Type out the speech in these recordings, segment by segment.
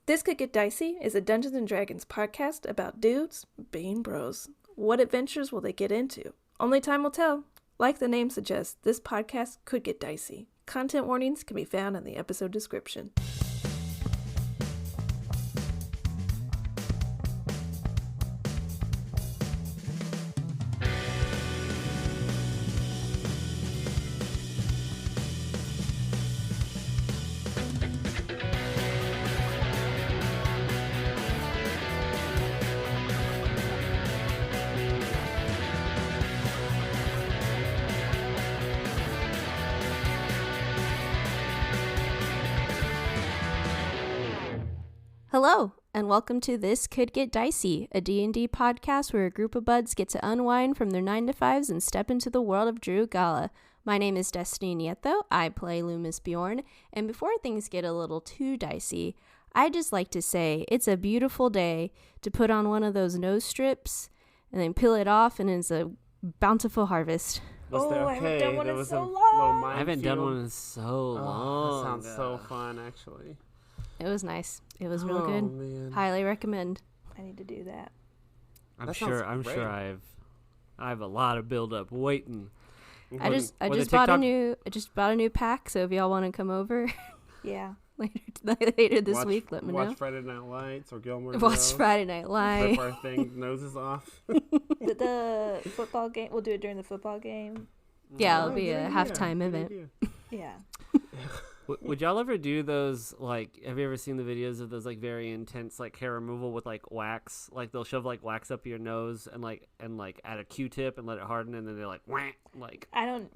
This Could Get Dicey is a Dungeons & Dragons podcast about dudes being bros. What adventures will they get into? Only time will tell. Like the name suggests, this podcast could get dicey. Content warnings can be found in the episode description. Hello, and welcome to This Could Get Dicey, a D&D podcast where a group of buds get to unwind from their 9-to-5s and step into the world of Drew Gala. My name is Destiny Nieto, I play Lü'mis Bjorn, and before things get a little too dicey, I'd just like to say it's a beautiful day to put on one of those nose strips and then peel it off, and it's a bountiful harvest. I haven't done one in so long. I haven't done one in so long. That sounds so fun, actually. It was nice. It was real good. Man. Highly recommend. I need to do that. I'm That sure sounds great. I have a lot of build up waiting. I just bought a new pack, so if y'all want to come over Yeah. later this week, let me know. Watch Friday Night Lights or Gilmore Watch Girls. Friday Night Live. Rip our noses off. The football game, we'll do it during the football game. Yeah, it'll be a halftime Good event. idea. Yeah. Would y'all ever do those, like, have you ever seen the videos of those, like, very intense, like, hair removal with, like, wax? Like, they'll shove, like, wax up your nose and add a Q-tip and let it harden, and then they're like, wah, like. I don't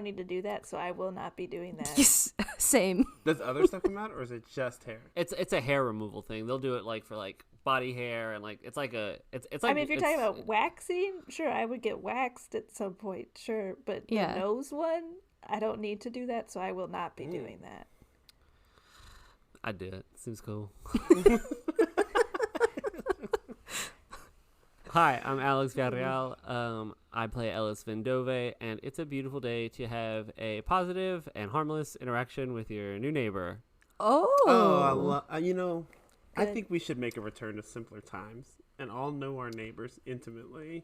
need to do that, so I will not be doing that. Yes, same. Does other stuff come out, or is it just hair? It's a hair removal thing. They'll do it, like, for, like, body hair, and, like, it's like, it's like. I mean, if you're talking about waxing, sure, I would get waxed at some point, sure. But Yeah. the nose one, I don't need to do that, so I will not be doing that. I'd do it. Seems cool. Hi, I'm Alex Villarreal. I play Ellis Vendove, and it's a beautiful day to have a positive and harmless interaction with your new neighbor. Oh. I think we should make a return to simpler times and all know our neighbors intimately.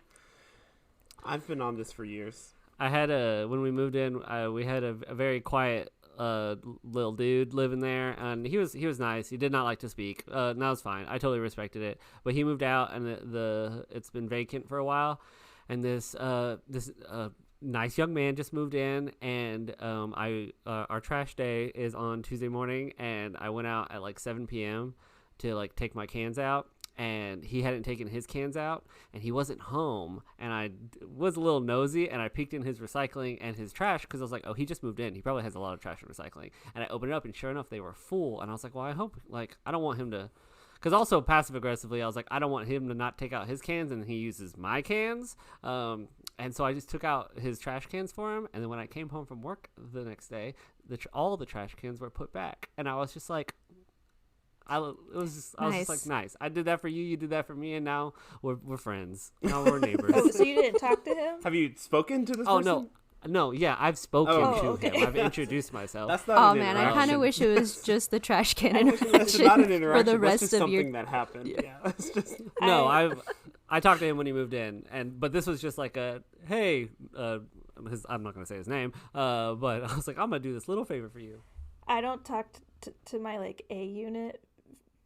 I've been on this for years. When we moved in, we had a very quiet little dude living there, and he was nice. He did not like to speak. That was fine. I totally respected it. But he moved out, and it's been vacant for a while. And this nice young man just moved in, and our trash day is on Tuesday morning, and I went out at like 7 p.m. to like take my cans out. And he hadn't taken his cans out, and he wasn't home. And I was a little nosy, and I peeked in his recycling and his trash because I was like, oh, he just moved in. He probably has a lot of trash and recycling. And I opened it up, and sure enough, they were full. And I was like, well, I hope, like, I don't want him to, because also passive-aggressively, I was like, I don't want him to not take out his cans, and he uses my cans. And so I just took out his trash cans for him. And then when I came home from work the next day, all the trash cans were put back. And I was just like, I was just like, nice. I did that for you. You did that for me, and now we're friends. Now we're neighbors. Oh, so you didn't talk to him? Have you spoken to this Oh person? no, yeah, I've spoken to okay. him. I've introduced myself. That's not an Man, I interaction. kind of wish it was just the trash can That's interaction not an interaction. for the That's rest just of something your. that happened. Yeah, it's just. No, I talked to him when he moved in, but this was just like a hey. I'm not gonna say his name, but I was like, I'm gonna do this little favor for you. I don't talk to my like A unit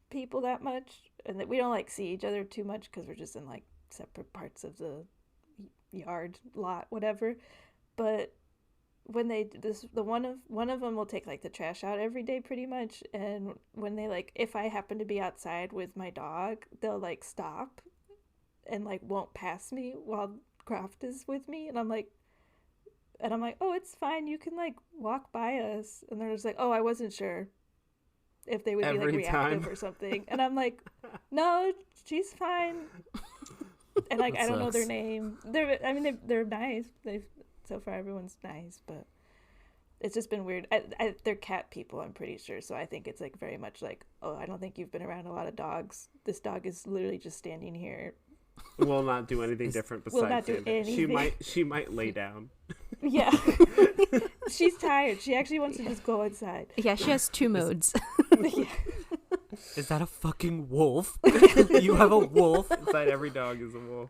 people that much, and that we don't like see each other too much because we're just in like separate parts of the yard, lot, whatever. But when one of them will take like the trash out every day pretty much, and when they like, if I happen to be outside with my dog, they'll like stop and like won't pass me while Croft is with me, and I'm like, oh, it's fine, you can like walk by us. And they're just like, oh, I wasn't sure if they would be like Every reactive time. or something. And I'm like, no, she's fine. And like, That I don't know their sucks. name. They're nice. So far everyone's nice, but it's just been weird. They're cat people, I'm pretty sure. So I think it's like very much like, oh, I don't think you've been around a lot of dogs. This dog is literally just standing here. Will not do anything different Will besides not do stand. anything. She might lay down. Yeah. She's tired. She actually wants to just go outside. Yeah, she has two modes. Yeah. Is that a fucking wolf? You have a wolf? Inside every dog is a wolf.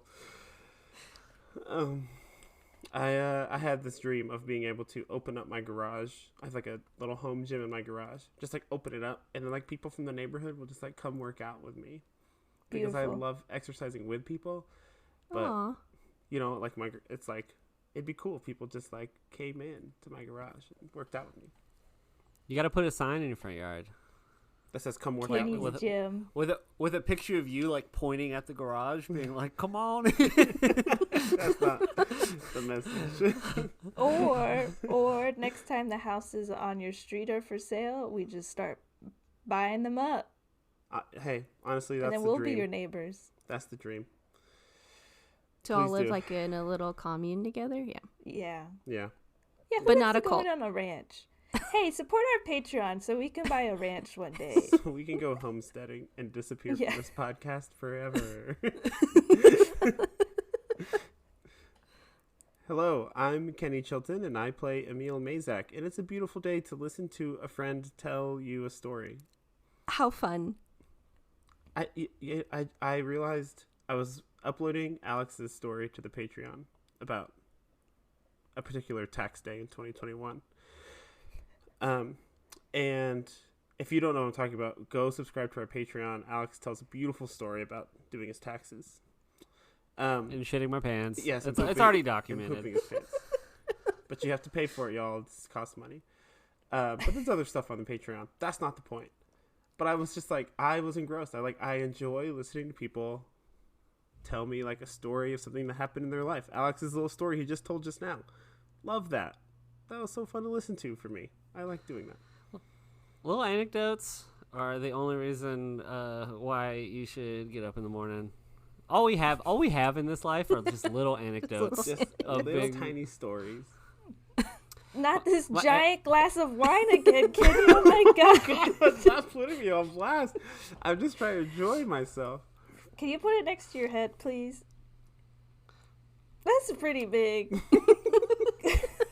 I had this dream of being able to open up my garage. I have like a little home gym in my garage. Just like open it up, and then like people from the neighborhood will just like come work out with me because I love exercising with people. But Aww. you know, like it's like it'd be cool if people just like came in to my garage and worked out with me. You got to put a sign in your front yard That says "Come work Kid out needs with a me." gym. with a picture of you like pointing at the garage, being like, "Come on." That's not the message. Or next time the houses on your street are for sale, we just start buying them up. Hey, honestly, that's and then the we'll dream. be your neighbors. That's the dream. To all Please live do. like in a little commune together? Yeah. Yeah. Yeah. Yeah, who But wants not to a go cult. in on a ranch? Hey, support our Patreon so we can buy a ranch one day. So we can go homesteading and disappear Yeah. from this podcast forever. Hello, I'm Kenny Chilton, and I play Emil Mazak, and it's a beautiful day to listen to a friend tell you a story. How fun. I realized I was uploading Alex's story to the Patreon about a particular tax day in 2021. And if you don't know what I'm talking about, go subscribe to our Patreon. Alex tells a beautiful story about doing his taxes. And shitting my pants. Yes, it's and already and documented. pooping his pants. But you have to pay for it, y'all. It costs money. But there's other stuff on the Patreon. That's not the point. But I was just like, I was engrossed. I enjoy listening to people tell me like a story of something that happened in their life. Alex's little story he just told just now. Love that. That was so fun to listen to for me. I like doing that. Little anecdotes are the only reason why you should get up in the morning. All we have in this life are just little anecdotes. Just of little big- tiny stories. Not this My- giant glass of wine again, Kitty. Oh my god. Stop putting me on blast. I'm just trying to enjoy myself. Can you put it next to your head, please? That's pretty big.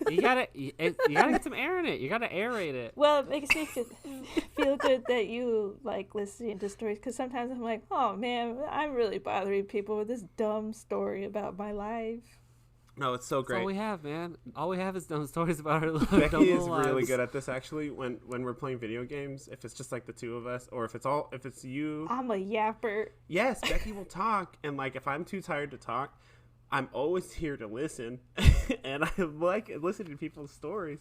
You gotta get some air in it. You gotta aerate it. Well, it makes me feel good that you like listening to stories, because sometimes I'm like, oh man, I'm really bothering people with this dumb story about my life. No, it's so That's great. all we have, man. All we have is dumb stories about our Becky dumb is little really lives. good at this actually when we're playing video games. If it's just like the two of us, or if it's you. I'm a yapper. Yes, Becky will talk, and like if I'm too tired to talk, I'm always here to listen, and I like listening to people's stories.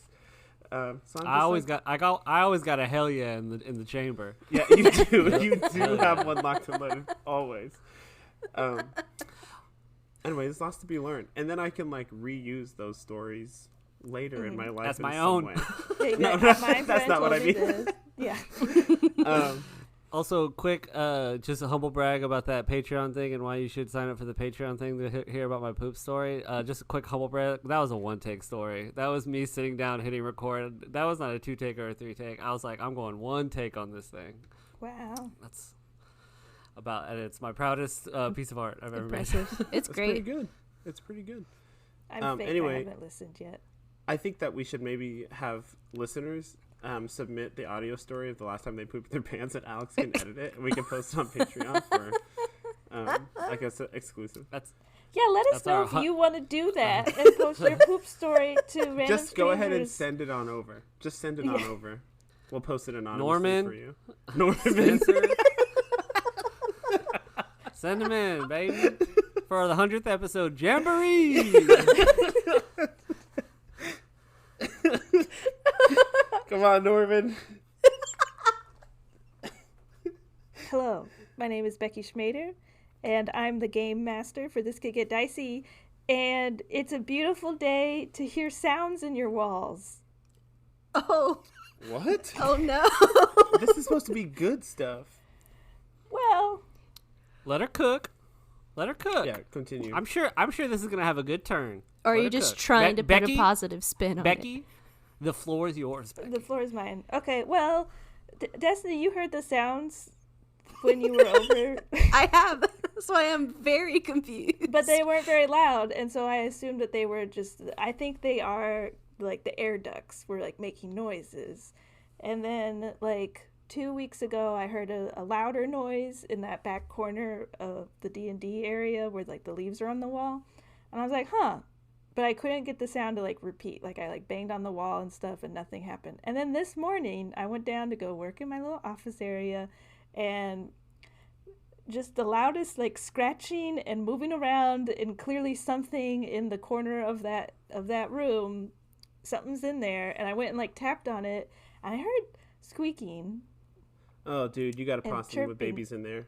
So I'm just I always got a hell yeah in the chamber. Yeah, you do. You do have one locked and loaded always. Anyway, there's lots to be learned, and then I can like reuse those stories later in my life. That's in my some own. way. No, that's my friend not what told I me mean. this. Yeah. Also, quick, just a humble brag about that Patreon thing and why you should sign up for the Patreon thing to hear about my poop story. Just a quick humble brag. That was a one-take story. That was me sitting down, hitting record. That was not a 2-take or a 3-take. I was like, I'm going 1 take on this thing. Wow. That's about, and it's my proudest piece of art I've ever Impressive. It's Pretty great. good. It's pretty good. I'm fake. Anyway. I haven't listened yet. I think that we should maybe have listeners submit the audio story of the last time they pooped their pants, and Alex can edit it, and we can post it on Patreon for like a exclusive. Yeah, let us That's know our if hu- you want to do that and post your poop story to random Just go ahead and strangers. send it on over. Just send it on over. We'll post it anonymously Norman. for you. Norman. Spencer. Send them in, baby. For the 100th episode, Jamboree! Come on, Norman. Hello, my name is Becky Schmader, and I'm the game master for This Could Get Dicey, and it's a beautiful day to hear sounds in your walls. Oh, What? oh no. This is supposed to be good stuff. Well, Let her cook. Let her cook. Yeah, continue. I'm sure this is gonna have a good turn. Or are Let you her just cook. trying to put Becky, a positive spin on it? Becky, the floor is yours. Becky. the floor is mine. Okay, well, Destiny, you heard the sounds when you were over, I have. That's why I'm very confused. but they weren't very loud, and so I assumed that they were just, I think they are, like, the air ducts were, like, making noises. And then, like, 2 weeks ago, I heard a louder noise in that back corner of the D&D area where like the leaves are on the wall. And I was like, huh. But I couldn't get the sound to like repeat. Like I like banged on the wall and stuff and nothing happened. And then this morning I went down to go work in my little office area, and just the loudest like scratching and moving around, and clearly something in the corner of that room. Something's in there, and I went and like tapped on it, and I heard squeaking. Oh, dude, you got a possum chirping. with babies in there.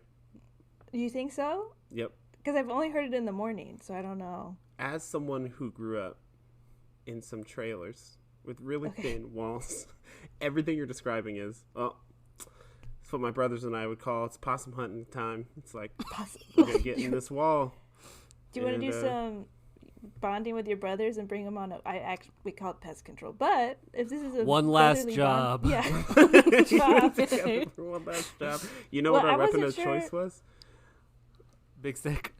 You think so? Yep. Because I've only heard it in the morning, so I don't know. As someone who grew up in some trailers with really thin walls, everything you're describing is, it's what my brothers and I would call, it's possum hunting time. It's like, we're going to get in this wall. Do you want to do some bonding with your brothers and bring them on we call it pest control, but if this is a one last job. Yeah. One last job. You know what our weapon of choice was? Big stick.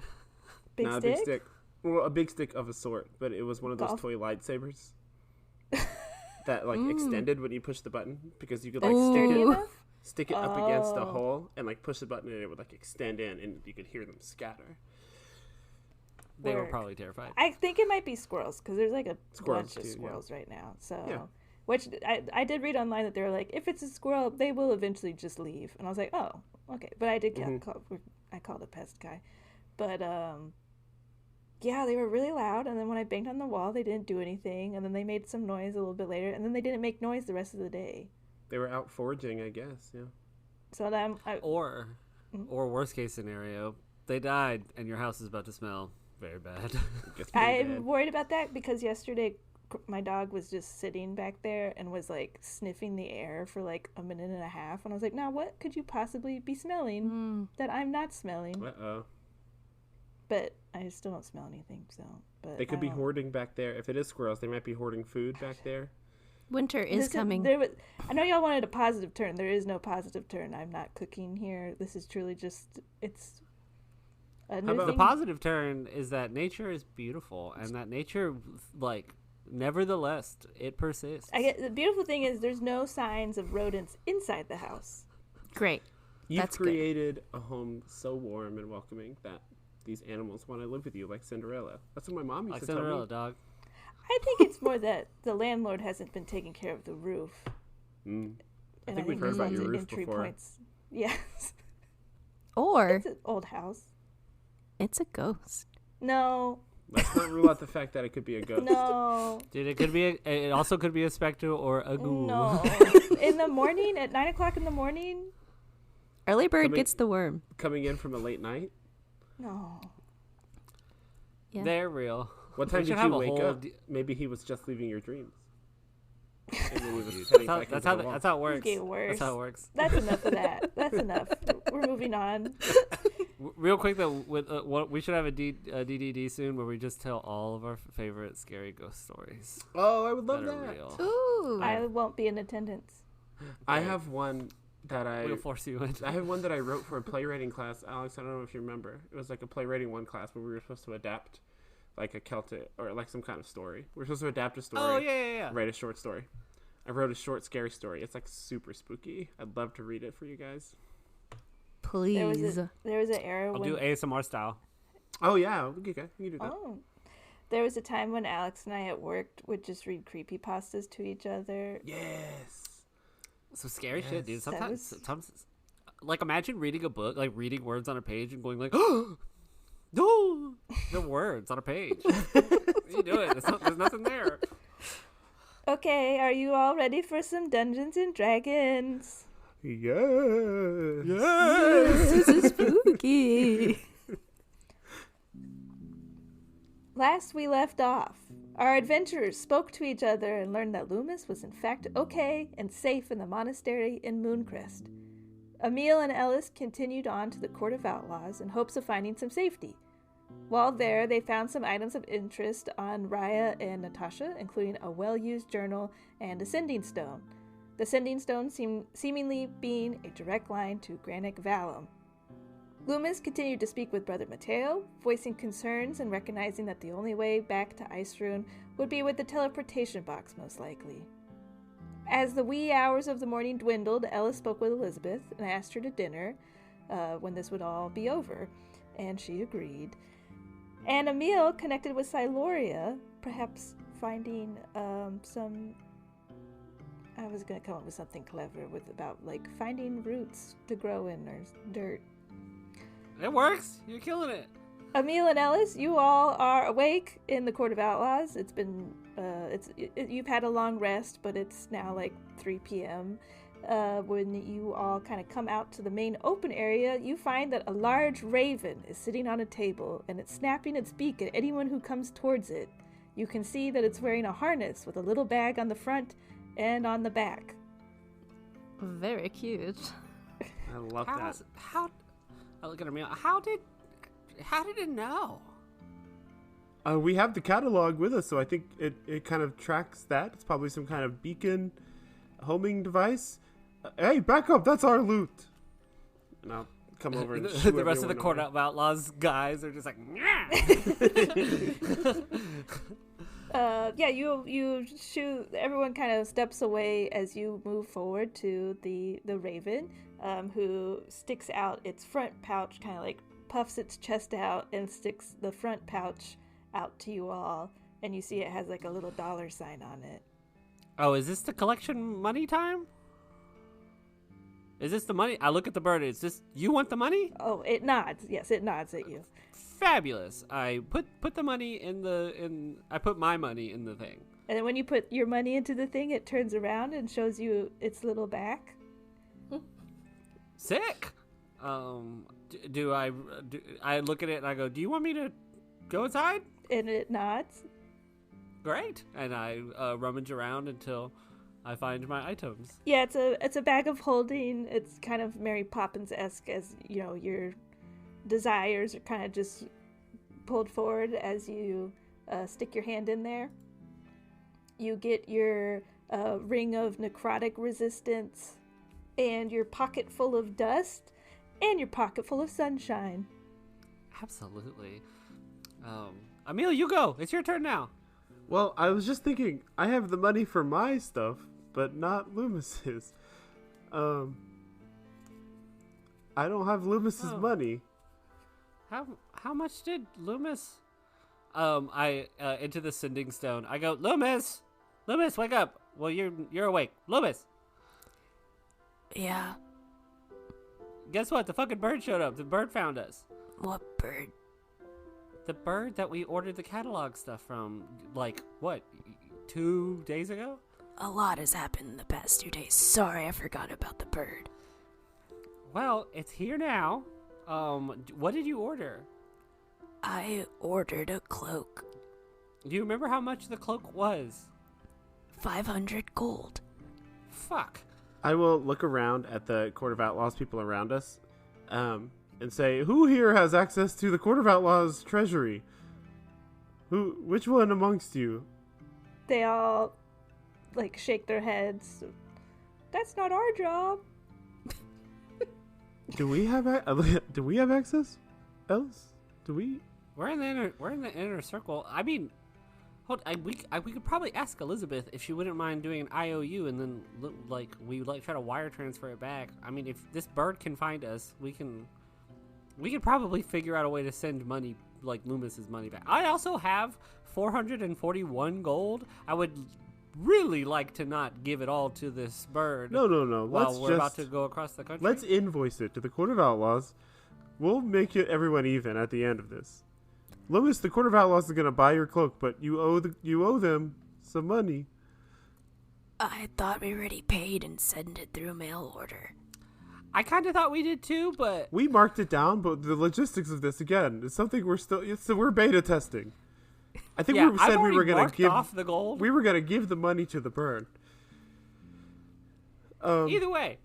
Big stick? Well, a big stick of a sort, but it was one of those toy lightsabers that like extended when you push the button, because you could like stick it up against a hole and like push the button and it would like extend in and you could hear them scatter. They were probably terrified. I think it might be squirrels, because there's like a bunch of too, squirrels right now. So, which I did read online that they were like, if it's a squirrel, they will eventually just leave. And I was like, oh, okay. But I did I called a pest guy, but yeah, they were really loud. And then when I banged on the wall, they didn't do anything. And then they made some noise a little bit later, and then they didn't make noise the rest of the day. They were out foraging, I guess. Yeah. So then or worst case scenario, they died and your house is about to smell very bad. I'm worried about that, because yesterday my dog was just sitting back there and was like sniffing the air for like a minute and a half, and I was like, now what could you possibly be smelling that I'm not smelling? But I still don't smell anything. So, but they could be hoarding back there. If it is squirrels, they might be hoarding food back there. Winter is coming. I know y'all wanted a positive turn. There is no positive turn. I'm not cooking here. This is truly just the positive turn is that nature is beautiful, and that nature, like, nevertheless, it persists. The beautiful thing is there's no signs of rodents inside the house. Great. You've created a home so warm and welcoming that these animals want to live with you, like Cinderella. That's what my mom used to tell me. Cinderella, dog. I think it's more that the landlord hasn't been taking care of the roof. I think we've heard about your roof before. Points. Yes. Or it's an old house. It's a ghost. No. Let's not rule out the fact that it could be a ghost. No. Dude, it also could be a specter or a ghoul. No. In the morning, at 9 o'clock in the morning. Early bird gets the worm. Coming in from a late night? No. Yeah. They're real. What time did you wake up? Maybe he was just leaving your dreams. That's how it works. That's how it works. That's enough of that. That's enough. We're moving on. Real quick though, with we should have a DDD soon where we just tell all of our favorite scary ghost stories. Oh, I would love that. Ooh. I won't be in attendance. I have one that we'll force you in. I have one that I wrote for a playwriting class. Alex, I don't know if you remember. It was like a playwriting 1 class where we were supposed to adapt like a Celtic or like some kind of story. We're supposed to adapt a story. Oh yeah. Write a short story. I wrote a short scary story. It's like super spooky. I'd love to read it for you guys. Please. There was an era I'll do ASMR style. Oh yeah, okay, you can do that. Oh. There was a time when Alex and I at work would just read creepypastas to each other. Yes. Some scary shit, dude. Sometimes, like, imagine reading a book, like reading words on a page and going like, oh, no, the words on a page. What are you doing? There's nothing there. Okay, are you all ready for some Dungeons and Dragons? Yes. This is spooky. Last we left off, our adventurers spoke to each other and learned that Lü'mis was in fact okay and safe in the monastery in Mooncrest. Emil and Ellis continued on to the Court of Outlaws in hopes of finding some safety. While there, they found some items of interest on Raya and Natasha, including a well-used journal and a sending stone. The sending stone seemingly being a direct line to Granic Valum. Lü'mis continued to speak with Brother Mateo, voicing concerns and recognizing that the only way back to Ice Rune would be with the teleportation box, most likely. As the wee hours of the morning dwindled, Ellis spoke with Elizabeth and asked her to dinner when this would all be over, and she agreed. And Emil connected with Siloria, perhaps finding some... I was going to come up with something clever about, like, finding roots to grow in or dirt. It works. You're killing it. Emil and Ellis, you all are awake in the Court of Outlaws. It's been, you've had a long rest, but it's now like 3 p.m. When you all kind of come out to the main open area, you find that a large raven is sitting on a table, and it's snapping its beak at anyone who comes towards it. You can see that it's wearing a harness with a little bag on the front and on the back. Very cute. I love that. I look at Emil. How did it know? We have the catalog with us, so I think it kind of tracks that. It's probably some kind of beacon homing device. Hey, back up! That's our loot. And I'll come over and shoo the rest of the everyone Court over. of Outlaws guys are just like, Yeah, you shoot. Everyone kind of steps away as you move forward to the raven, who sticks out its front pouch, kind of like puffs its chest out and sticks the front pouch out to you all, and you see it has like a little $sign on it. Oh, is this the collection money time? Is this the money? I look at the bird. Is this, you want the money? Oh, it nods. Yes, it nods at you. Fabulous. I put the money I put my money in the thing. And then when you put your money into the thing, it turns around and shows you its little back. Sick. I look at it and I go, do you want me to go inside? And it nods. Great. And I rummage around until I find my items. Yeah, it's a bag of holding. It's kind of Mary Poppins-esque, as you know, your desires are kind of just pulled forward as you stick your hand in there. You get your ring of necrotic resistance, and your pocket full of dust, and your pocket full of sunshine. Absolutely. Emil, you go. It's your turn now. Well, I was just thinking, I have the money for my stuff, but not Lü'mis's. I don't have Lü'mis's money. How much did Lü'mis? I into the sending stone. I go, Lü'mis, wake up. Well, you're awake, Lü'mis. Yeah. Guess what? The fucking bird showed up. The bird found us. What bird? The bird that we ordered the catalog stuff from, like, what, 2 days ago? A lot has happened in the past 2 days. Sorry, I forgot about the bird. Well, it's here now. What did you order? I ordered a cloak. Do you remember how much the cloak was? 500 gold. Fuck. I will look around at the Court of Outlaws people around us, and say, who here has access to the Court of Outlaws treasury? Which one amongst you? They all like shake their heads. That's not our job. Do we have access? Ellis? Do we? We're in the inner circle. I mean, we could probably ask Elizabeth if she wouldn't mind doing an IOU, and then we try to wire transfer it back. I mean, if this bird can find us, we could probably figure out a way to send money, like Lü'mis's money back. I also have 441 gold. I would really like to not give it all to this bird. No. While we're about to go across the country. Let's invoice it to the Court of Outlaws. We'll make everyone even at the end of this. Lü'mis, the Court of Outlaws is going to buy your cloak, but you owe them some money. I thought we already paid and sent it through mail order. I kind of thought we did too, but We marked it down, but the logistics of this, again, is something we're beta testing. I think we said we were going to give off the gold. We were going to give the money to the bird. Either way,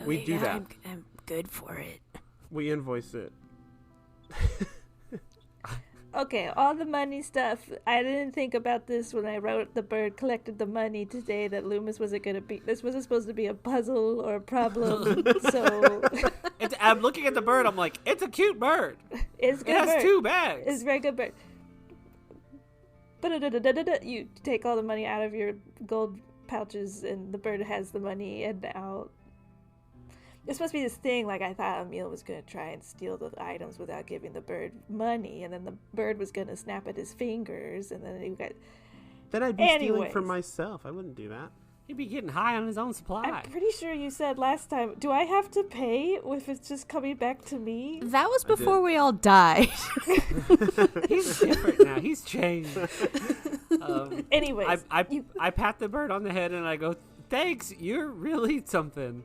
we do that. I'm good for it. We invoice it. Okay, all the money stuff. I didn't think about this when I wrote the bird collected the money today, that Lü'mis wasn't going to be... This wasn't supposed to be a puzzle or a problem, so... I'm looking at the bird, I'm like, it's a cute bird. It's good It has bird. 2 bags. It's a very good bird. You take all the money out of your gold pouches, and the bird has the money, and now there's supposed to be this thing, like I thought Emil was going to try and steal the items without giving the bird money, and then the bird was going to snap at his fingers, and then he got... Then I'd be stealing from myself. I wouldn't do that. He'd be getting high on his own supply. I'm pretty sure you said last time, do I have to pay if it's just coming back to me? That was before we all died. He's different now. He's changed. Anyways. I pat the bird on the head and I go, thanks, you're really something.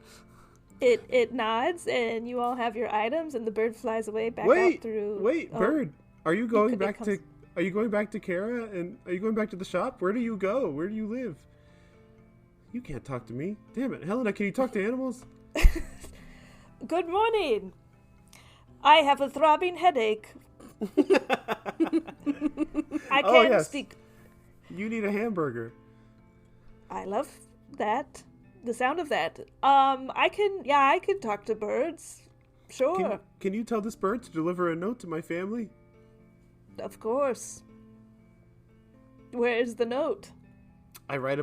It nods, and you all have your items, and the bird flies away back out through... Bird, are you going back to... Are you going back to Kara, and are you going back to the shop? Where do you go? Where do you live? You can't talk to me. Damn it. Helena, can you talk to animals? Good morning. I have a throbbing headache. I can't speak. You need a hamburger. I love that. The sound of that. I can talk to birds. Sure. Can you tell this bird to deliver a note to my family? Of course. Where is the note? I write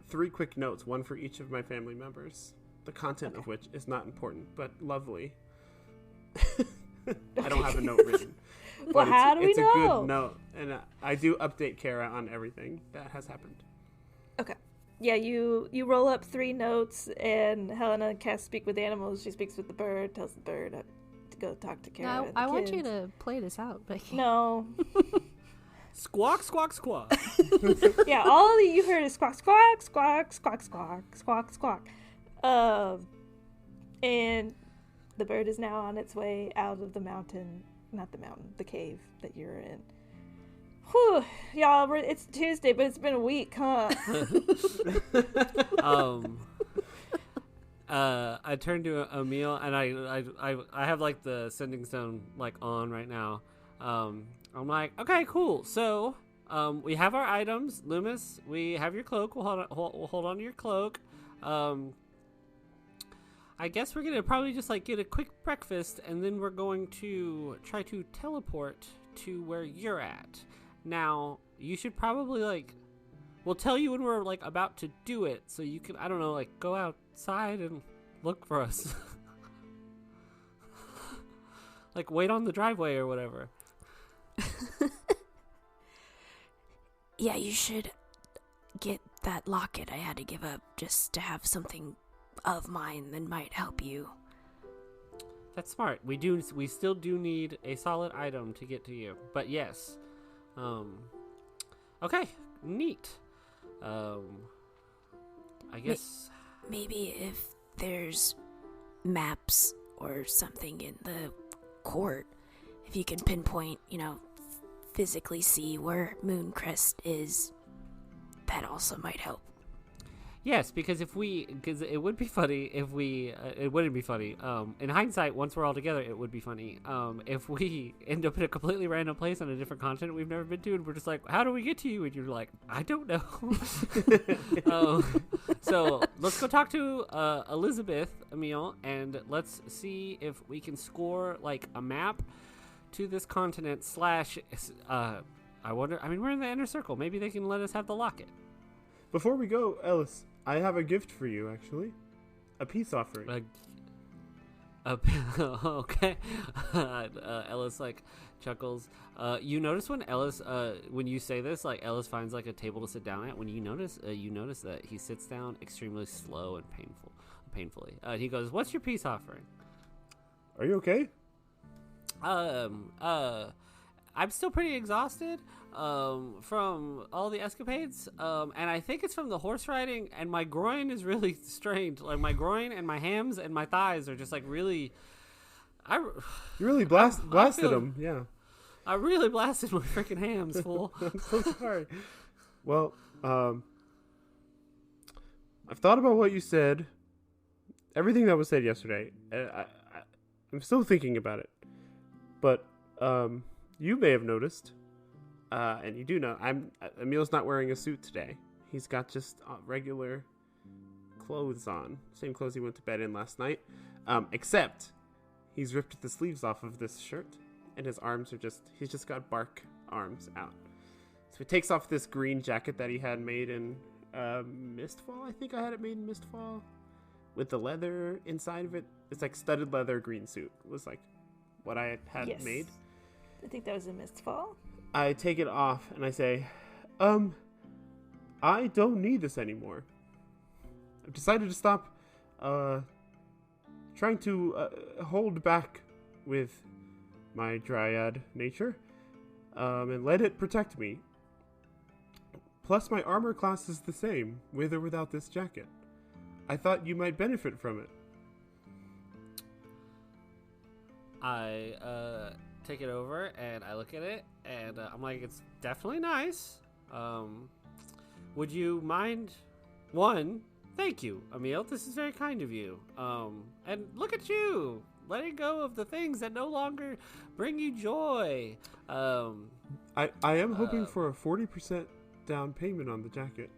3 quick notes, one for each of my family members, the content of which is not important, but lovely. I don't have a note written. Well, how do we know? It's a good note, and I do update Kara on everything that has happened. Okay. Yeah, you roll up 3 notes, and Helena casts Speak with Animals. She speaks with the bird, tells the bird to go talk to Kara. I want you to play this out, but no. Squawk, squawk, squawk. Yeah, all you heard is squawk, squawk, squawk, squawk, squawk, squawk, squawk. And the bird is now on its way out of the mountain. Not the mountain, the cave that you're in. Whew, y'all, it's Tuesday, but it's been a week, huh? I turn to Emil, and I have like the sending stone like on right now. I'm like, okay, cool. So, we have our items, Lü'mis. We have your cloak. We'll hold on to your cloak. I guess we're gonna probably just like get a quick breakfast, and then we're going to try to teleport to where you're at. Now, you should probably we'll tell you when we're like about to do it, so you can, I don't know, like go outside and look for us. Like wait on the driveway or whatever. Yeah, you should get that locket I had to give up just to have something of mine that might help you. That's smart. We still do need a solid item to get to you. But yes. Okay, neat. I guess maybe if there's maps or something in the court, if you can pinpoint, physically see where Mooncrest is, that also might help. Yes, because it would be funny if we, it wouldn't be funny. In hindsight, once we're all together, it would be funny. If we end up in a completely random place on a different continent we've never been to, and we're just like, how do we get to you? And you're like, I don't know. So let's go talk to Elizabeth, Emil, and let's see if we can score like a map to this continent / I wonder, we're in the inner circle. Maybe they can let us have the locket. Before we go, Ellis, I have a gift for you, actually. A peace offering. Okay. Ellis, chuckles. You notice when Ellis, when you say this, Ellis finds, a table to sit down at. When you notice that he sits down extremely slow and painfully. He goes, what's your peace offering? Are you okay? I'm still pretty exhausted from all the escapades, and I think it's from the horse riding, and my groin is really strained. Like my groin and my hams and my thighs are just really. You really blasted them, yeah. I really blasted my freaking hams, fool. I'm so sorry. Well, I've thought about what you said. Everything that was said yesterday. I'm still thinking about it, but you may have noticed, and you do know, Emil's not wearing a suit today. He's got just regular clothes on. Same clothes he went to bed in last night. Except he's ripped the sleeves off of this shirt, and his arms are he's just got bark arms out. So he takes off this green jacket that he had made in Mistfall. I think I had it made in Mistfall with the leather inside of it. It's like studded leather green suit. It was like what I had Yes. made. I think that was a Mistfall. I take it off and I say, I don't need this anymore. I've decided to stop trying to hold back with my dryad nature and let it protect me. Plus, my armor class is the same, with or without this jacket. I thought you might benefit from it. I take it over and I look at it and I'm like, it's definitely nice. Would you mind? One, thank you, Emil. This is very kind of you. And look at you, letting go of the things that no longer bring you joy. I am hoping for a 40% down payment on the jacket,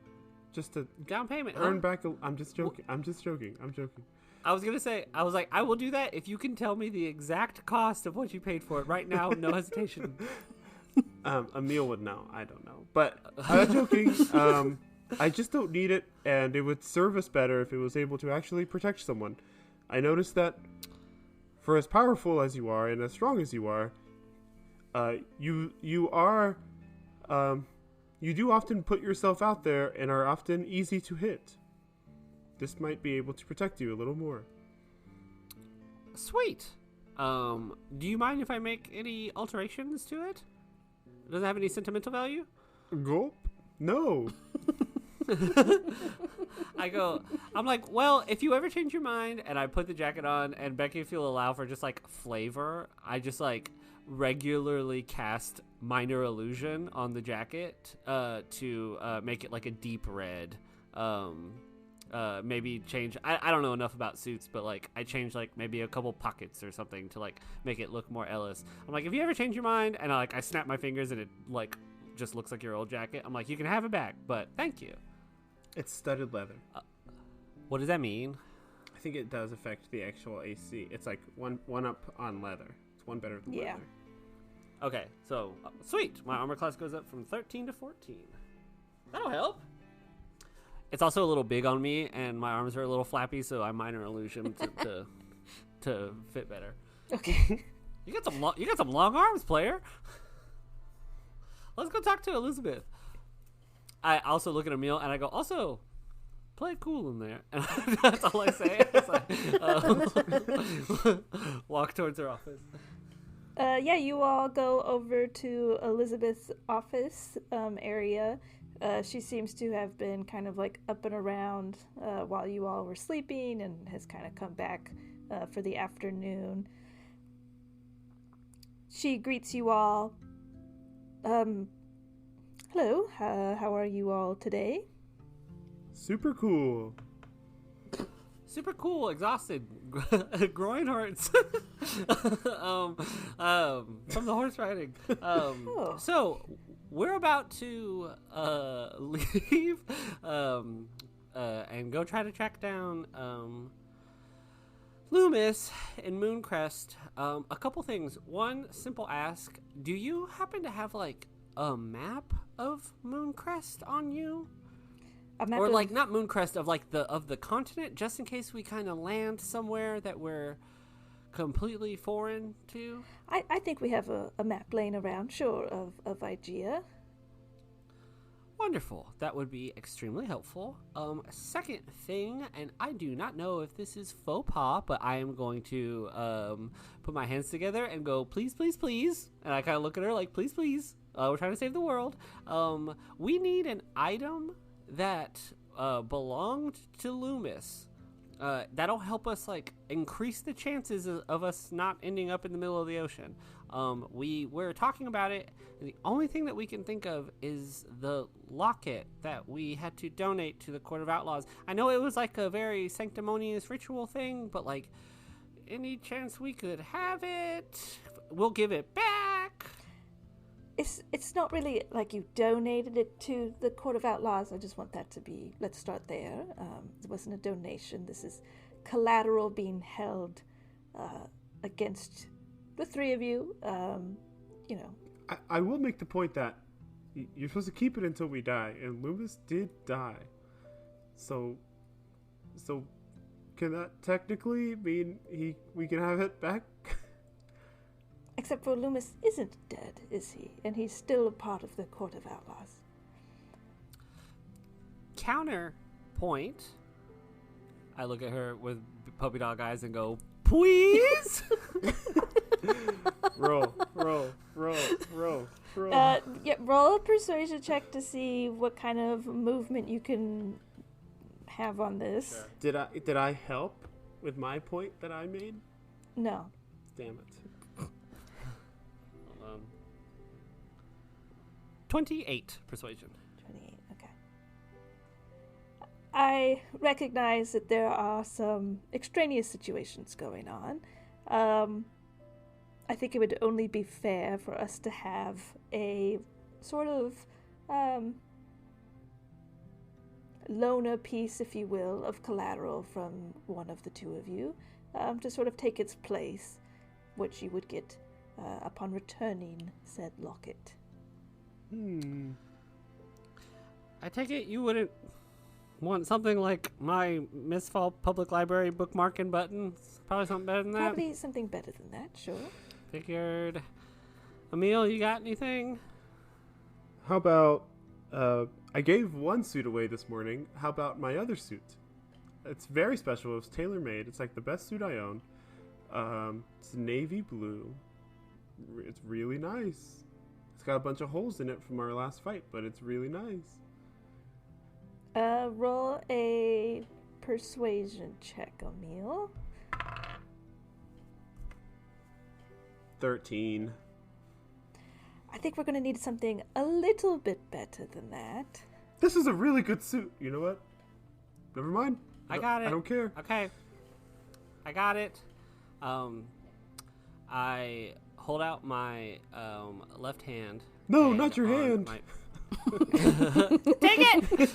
just to Down payment, earn huh? back. I'm just joking. I'm joking. I was gonna say, I was like, I will do that if you can tell me the exact cost of what you paid for it right now. No hesitation. Emil would know. I don't know, but I'm joking. I just don't need it, and it would serve us better if it was able to actually protect someone. I noticed that for as powerful as you are and as strong as you are, you are, you do often put yourself out there and are often easy to hit. This might be able to protect you a little more. Sweet. Do you mind if I make any alterations to it? Does it have any sentimental value? Gulp? No. I'm like, well, if you ever change your mind, and I put the jacket on, and Becky, if you'll allow for just like flavor, I just like regularly cast minor illusion on the jacket to make it like a deep red. Maybe change, I don't know enough about suits, but like I change like maybe a couple pockets or something to like make it look more Ellis. I'm like, if you ever change your mind, and I snap my fingers and it like just looks like your old jacket, I'm like, you can have it back, but thank you. It's studded leather. What does that mean? I think it does affect the actual AC. It's like one up on leather. It's one better than leather. Okay, so sweet. My armor class goes up from 13 to 14. That'll help. It's also a little big on me, and my arms are a little flappy, so I minor illusion to fit better. Okay. You got some long arms, player. Let's go talk to Elizabeth. I also look at Emil and I go, also, play it cool in there. And that's all I say. Walk towards her office. Yeah, you all go over to Elizabeth's office area. She seems to have been kind of like up and around while you all were sleeping and has kind of come back for the afternoon. She greets you all. Hello, how are you all today? Super cool. Super cool, exhausted. Groin hurts. From the horse riding. So, we're about to leave and go try to track down Lü'mis in Mooncrest. A couple things. One, simple ask. Do you happen to have, like, a map of Mooncrest on you? Or like not Mooncrest, of like of the continent, just in case we kind of land somewhere that we're completely foreign to? I think we have a map laying around, sure, of Igea. Wonderful. That would be extremely helpful. Second thing, and I do not know if this is faux pas, but I am going to put my hands together and go, please, please, please. And I kind of look at her like, please, please. We're trying to save the world. We need an item that belonged to Lü'mis. That'll help us like increase the chances of us not ending up in the middle of the ocean. We're talking about it, and the only thing that we can think of is the locket that we had to donate to the Court of Outlaws. I know it was like a very sanctimonious ritual thing, but like any chance we could have it, we'll give it back. It's not really like you donated it to the Court of Outlaws. I just want that to be, let's start there. It wasn't a donation. This is collateral being held against the three of you. You know. I will make the point that you're supposed to keep it until we die, and Lü'mis did die. So can that technically mean we can have it back? Except for Lü'mis isn't dead, is he? And he's still a part of the Court of Outlaws. Counterpoint. I look at her with puppy dog eyes and go, please? roll. Yeah, roll a persuasion check to see what kind of movement you can have on this. Did I help with my point that I made? No. Damn it. 28 persuasion. 28, okay. I recognize that there are some extraneous situations going on. I think it would only be fair for us to have a sort of loaner piece, if you will, of collateral from one of the two of you to sort of take its place, which you would get upon returning said locket. I take it you wouldn't want something like my Miss Fall Public Library bookmarking button? Probably something better than that? Probably something better than that, sure. Figured. Emil, you got anything? How about, I gave one suit away this morning. How about my other suit? It's very special. It was tailor-made. It's like the best suit I own. It's navy blue. It's really nice. It's got a bunch of holes in it from our last fight, but it's really nice. Roll a persuasion check, Emil. 13. I think we're going to need something a little bit better than that. This is a really good suit. You know what? Never mind. I got it. I don't care. Okay. I got it. I hold out my left hand. No, not your hand. Take it!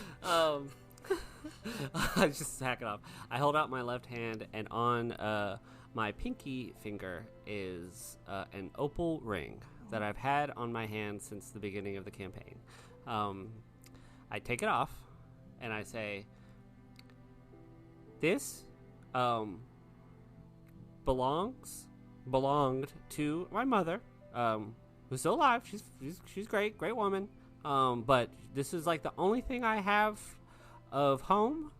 I just hack it off. I hold out my left hand, and on my pinky finger is an opal ring that I've had on my hand since the beginning of the campaign. I take it off, and I say, this belonged to my mother, who's still alive. She's great woman. But this is like the only thing I have of home.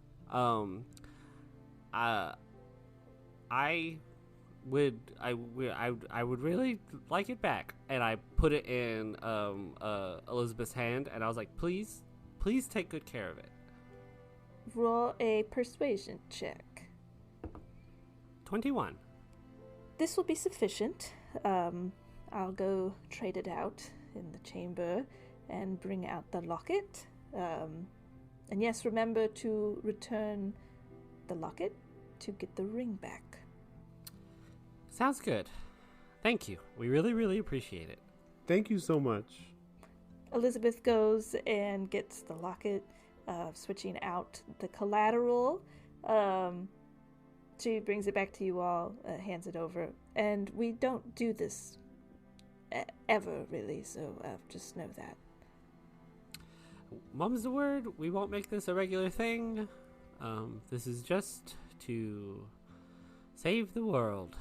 I would really like it back. And I put it in Elizabeth's hand, and I was like, please take good care of it. Roll a persuasion check. 21. This will be sufficient. I'll go trade it out in the chamber and bring out the locket. And yes, remember to return the locket to get the ring back. Sounds good. Thank you. We really, really appreciate it. Thank you so much. Elizabeth goes and gets the locket, switching out the collateral. She brings it back to you all, hands it over. And we don't do this ever, really, so just know that. Mum's the word. We won't make this a regular thing. This is just to save the world.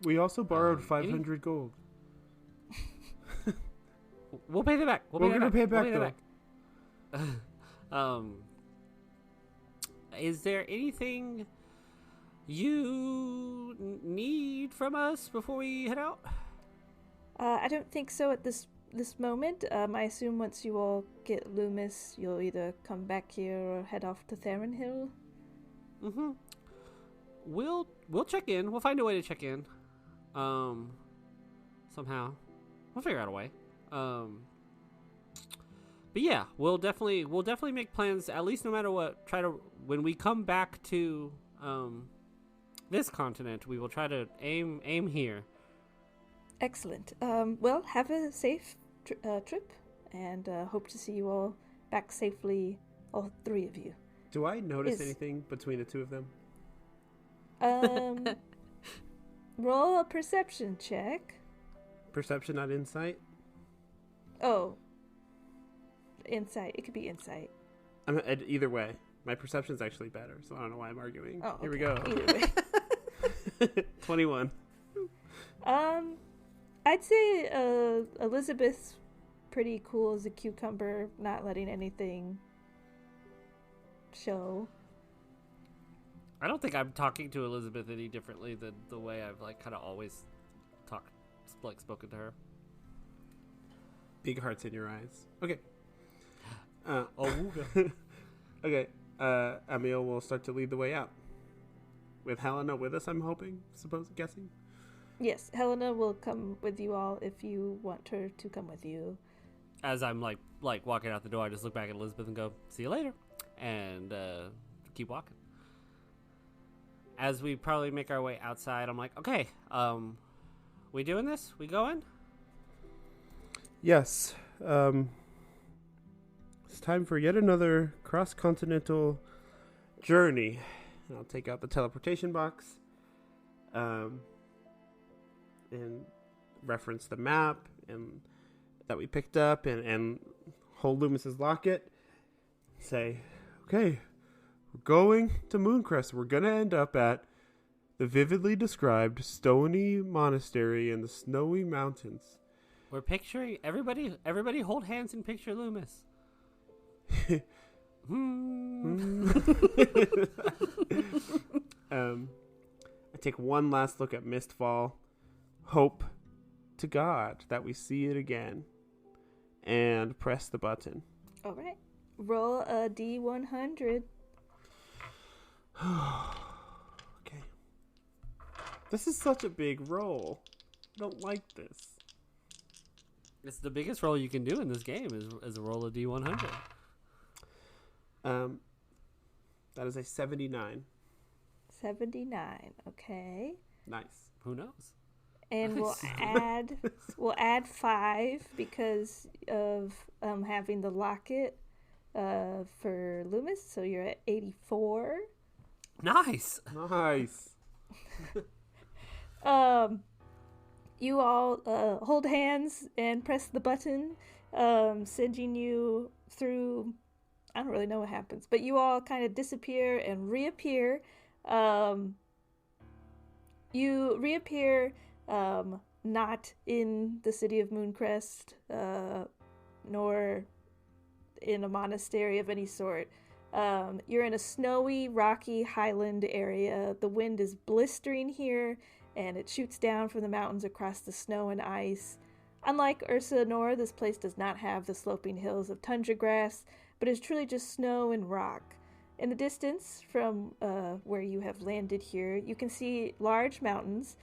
We also borrowed 500 gold. We'll pay that back. We're going to pay it back, though. Is there anything you need from us before we head out? I don't think so at this moment. I assume once you all get Lü'mis, you'll either come back here or head off to Theron Hill. Mm-hmm. We'll check in. We'll find a way to check in. Somehow. We'll figure out a way. But yeah, we'll definitely make plans, at least no matter what, when we come back to this continent, we will try to aim here. Excellent. Well, have a safe trip, and hope to see you all back safely, all three of you. Do I notice anything between the two of them? Roll a perception check. Perception, not insight? Oh. Insight. It could be insight. Either way, my perception's actually better, so I don't know why I'm arguing. Oh, Here we okay. go. Either way. 21. I'd say Elizabeth's pretty cool as a cucumber, not letting anything show. I don't think I'm talking to Elizabeth any differently than the way I've like kind of always spoken to her. Big hearts in your eyes. Okay. Oh. Okay. Emil will start to lead the way out. With Helena with us, I'm guessing. Yes, Helena will come with you all if you want her to come with you. As I'm like walking out the door, I just look back at Elizabeth and go, "See you later," and keep walking. As we probably make our way outside, I'm like, "Okay, we doing this? We going?" Yes. It's time for yet another cross-continental journey. And I'll take out the teleportation box. And reference the map and that we picked up and hold Lü'mis's locket. Say, okay, we're going to Mooncrest. We're going to end up at the vividly described stony monastery in the snowy mountains. We're picturing everybody hold hands and picture Lü'mis. I take one last look at Mistfall. Hope to God that we see it again. And press the button. All right. Roll a D100. Okay. This is such a big roll. I don't like this. It's the biggest roll you can do in this game is a roll of D100. That is a 79. 79. Okay. Nice. Who knows? And Nice. we'll add 5 because of having the locket for Lü'mis. So you're at 84. Nice. Nice. You all hold hands and press the button, sending you through. I don't really know what happens, but you all kind of disappear and reappear. You reappear not in the city of Mooncrest, nor in a monastery of any sort. You're in a snowy, rocky highland area. The wind is blistering here, and it shoots down from the mountains across the snow and ice. Unlike Ursa Nor, this place does not have the sloping hills of tundra grass, but is truly just snow and rock. In the distance from where you have landed here, you can see large mountains,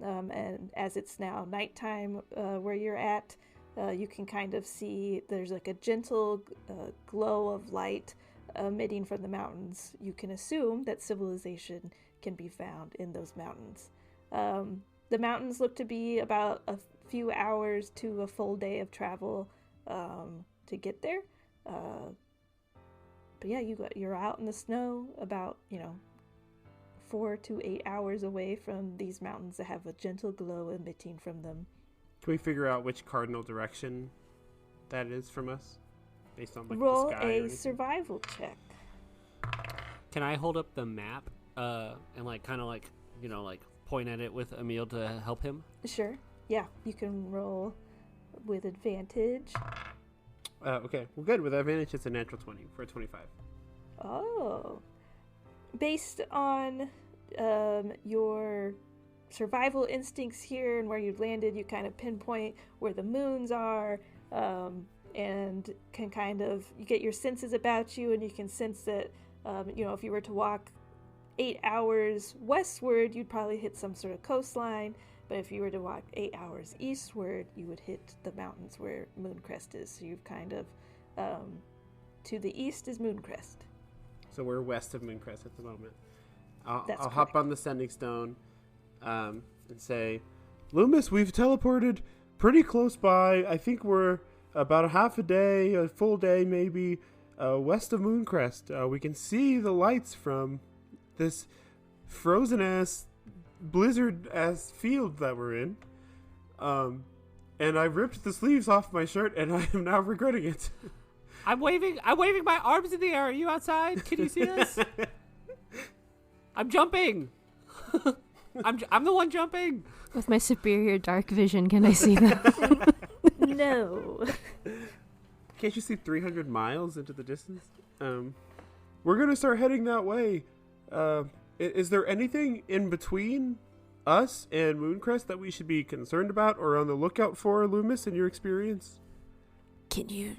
and as it's now nighttime where you're at, you can kind of see there's like a gentle glow of light emitting from the mountains. You can assume that civilization can be found in those mountains. The mountains look to be about a few hours to a full day of travel to get there. But yeah, you're out in the snow about 4 to 8 hours away from these mountains that have a gentle glow emitting from them. Can we figure out which cardinal direction that is from us? Based on Roll the sky a survival check. Can I hold up the map and kind of point at it with Emil to help him? Sure. Yeah, you can roll with advantage. Okay, well good. With advantage, it's a natural 20 for a 25. Oh. Based on your survival instincts here and where you landed, you kind of pinpoint where the moons are, and can you get your senses about you, and you can sense that, if you were to walk 8 hours westward, you'd probably hit some sort of coastline. But if you were to walk 8 hours eastward, you would hit the mountains where Mooncrest is. So you've kind of, to the east is Mooncrest. So we're west of Mooncrest at the moment. I'll That's hop on the sending stone and say, Lü'mis, we've teleported pretty close by. I think we're about a full day maybe, west of Mooncrest. We can see the lights from this frozen-ass blizzard-ass field that we're in. And I ripped the sleeves off my shirt, and I am now regretting it. I'm waving my arms in the air. Are you outside? Can you see us? I'm jumping. I'm the one jumping. With my superior dark vision, can I see them? No. Can't you see 300 miles into the distance? We're gonna start heading that way. Is there anything in between us and Mooncrest that we should be concerned about or on the lookout for, Lü'mis, in your experience? Can you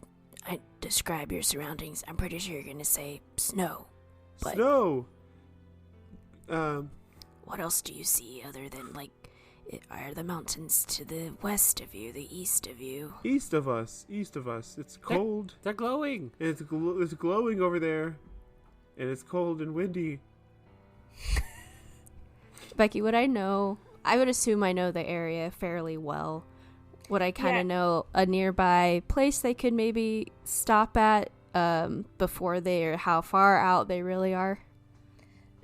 describe your surroundings? I'm pretty sure you're going to say snow. But Snow! what else do you see other than, like, are the mountains to the west of you, the east of you? East of us. It's cold. They're glowing. It's glowing over there. And it's cold and windy. Becky, would I know? I would assume I know the area fairly well. Would I kind of know a nearby place they could maybe stop at before or how far out they really are?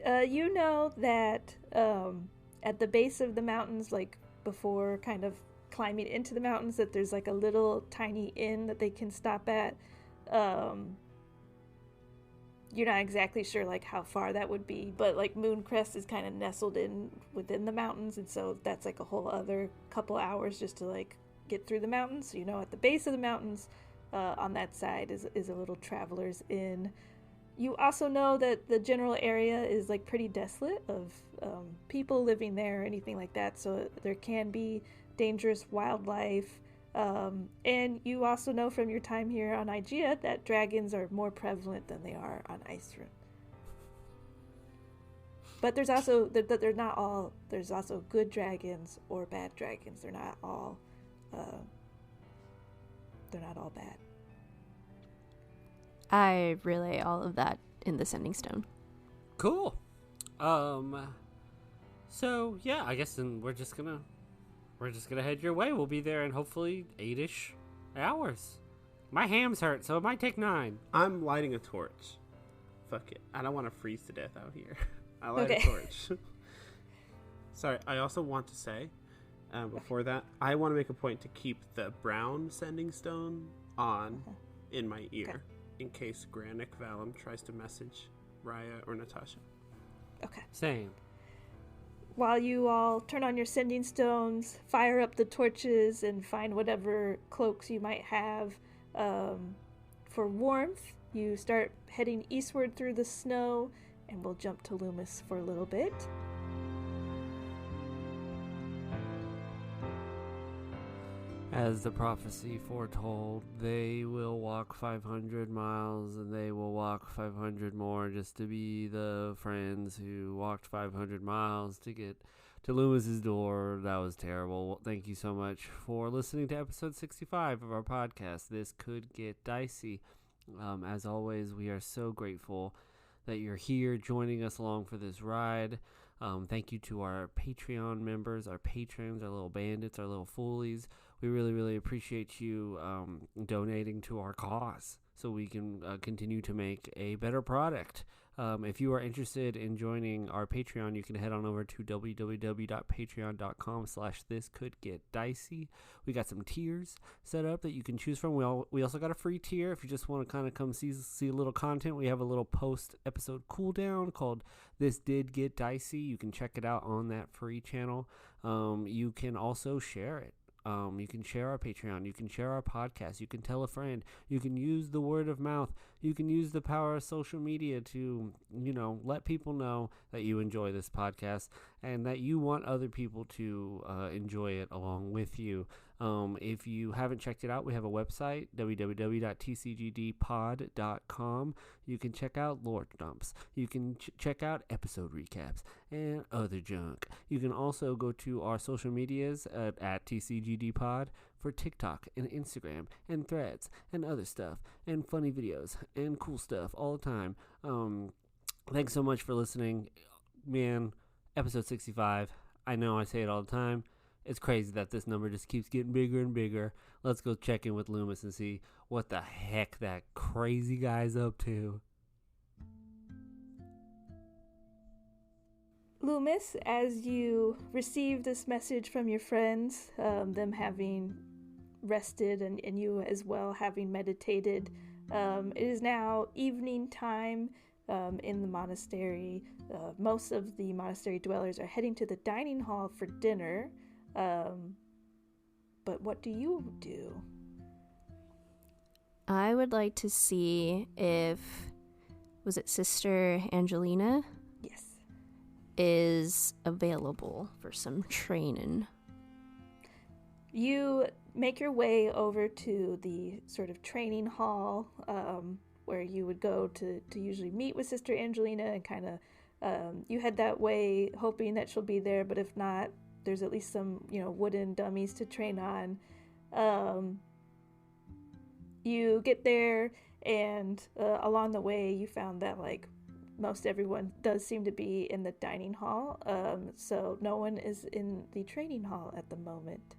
You know that at the base of the mountains, like before kind of climbing into the mountains, that there's like a little tiny inn that they can stop at. You're not exactly sure like how far that would be, but like Mooncrest is kind of nestled in within the mountains, and so that's like a whole other couple hours just to like get through the mountains. So, you know, at the base of the mountains, on that side is a little traveler's inn. You also know that the general area is like pretty desolate of people living there or anything like that, so there can be dangerous wildlife. And you also know from your time here on Aegea that dragons are more prevalent than they are on Iceland. But there's also they're not all. There's also good dragons or bad dragons. They're not all. They're not all bad. I relay all of that in the sending stone. Cool. So yeah, I guess then we're just gonna head your way. We'll be there in hopefully 8-ish hours. My hams hurt, so it might take 9. I'm lighting a torch. Fuck it. I don't want to freeze to death out here. I light a torch. Sorry, I also want to say, before that, I want to make a point to keep the brown sending stone on in my ear in case Granic Valum tries to message Raya or Natasha. Okay. Same. While you all turn on your sending stones, fire up the torches, and find whatever cloaks you might have for warmth, you start heading eastward through the snow, and we'll jump to Lü'mis for a little bit. As the prophecy foretold, they will walk 500 miles and they will walk 500 more just to be the friends who walked 500 miles to get to Lü'mis's door. That was terrible. Thank you so much for listening to episode 65 of our podcast. This could get dicey. As always, we are so grateful that you're here joining us along for this ride. Thank you to our Patreon members, our patrons, our little bandits, our little foolies. We really, really appreciate you donating to our cause so we can continue to make a better product. If you are interested in joining our Patreon, you can head on over to www.patreon.com/thiscouldgetdicey. We got some tiers set up that you can choose from. We also got a free tier if you just want to kind of come see a little content. We have a little post-episode cooldown called This Did Get Dicey. You can check it out on that free channel. You can also share it. You can share our Patreon. You can share our podcast. You can tell a friend. You can use the word of mouth. You can use the power of social media to, let people know that you enjoy this podcast and that you want other people to enjoy it along with you. If you haven't checked it out, we have a website, www.tcgdpod.com. You can check out lore dumps. You can check out episode recaps and other junk. You can also go to our social medias at TCGDpod for TikTok and Instagram and threads and other stuff and funny videos and cool stuff all the time. Thanks so much for listening. Man, episode 65. I know I say it all the time. It's crazy that this number just keeps getting bigger and bigger. Let's go check in with Lü'mis and see what the heck that crazy guy's up to. Lü'mis, as you receive this message from your friends, them having rested and you as well having meditated, It is now evening time in the monastery. Most of the monastery dwellers are heading to the dining hall for dinner. But what do you do? I would like to see if, was it Sister Angelina? Yes. Is available for some training. You make your way over to the sort of training hall where you would go to usually meet with Sister Angelina, and kind of you head that way hoping that she'll be there, but if not, there's at least some, wooden dummies to train on. You get there, and along the way you found that like most everyone does seem to be in the dining hall, so no one is in the training hall at the moment.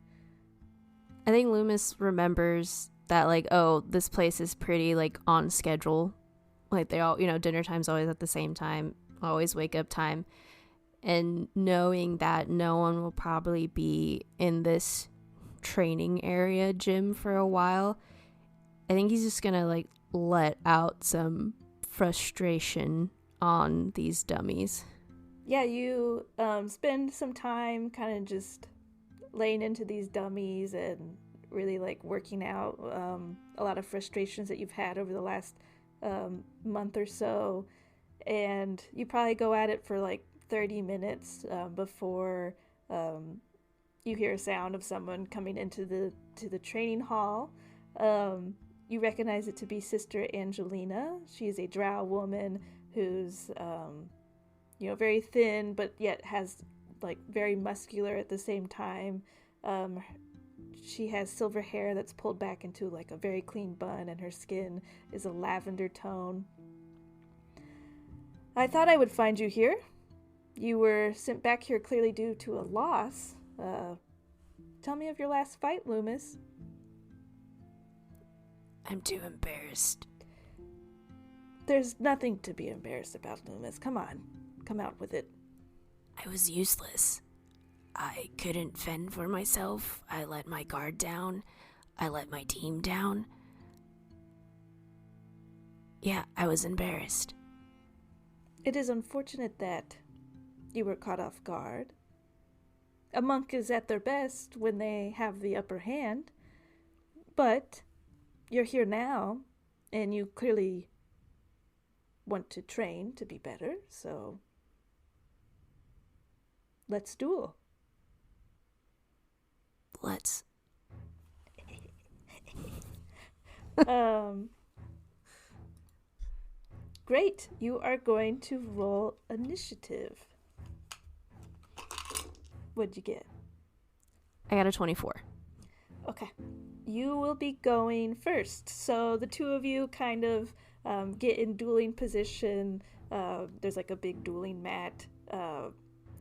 I think Lü'mis remembers that, like, oh, this place is pretty, like, on schedule. Like, they all, dinner time's always at the same time, always wake up time. And knowing that no one will probably be in this training area gym for a while, I think he's just gonna, like, let out some frustration on these dummies. Yeah, you spend some time kind of just laying into these dummies and really like working out a lot of frustrations that you've had over the last month or so, and you probably go at it for like 30 minutes before you hear a sound of someone coming into the training hall. You recognize it to be Sister Angelina. She is a drow woman who's very thin, but yet has like very muscular at the same time. She has silver hair that's pulled back into like a very clean bun, and her skin is a lavender tone. I thought I would find you here. You were sent back here clearly due to a loss. Tell me of your last fight, Lü'mis. I'm too embarrassed. There's nothing to be embarrassed about, Lü'mis. Come on, come out with it. I was useless. I couldn't fend for myself. I let my guard down. I let my team down. Yeah, I was embarrassed. It is unfortunate that you were caught off guard. A monk is at their best when they have the upper hand. But you're here now, and you clearly want to train to be better, so let's duel. Let's. Great. You are going to roll initiative. What'd you get? I got a 24. Okay. You will be going first. So the two of you kind of get in dueling position. There's like a big dueling mat.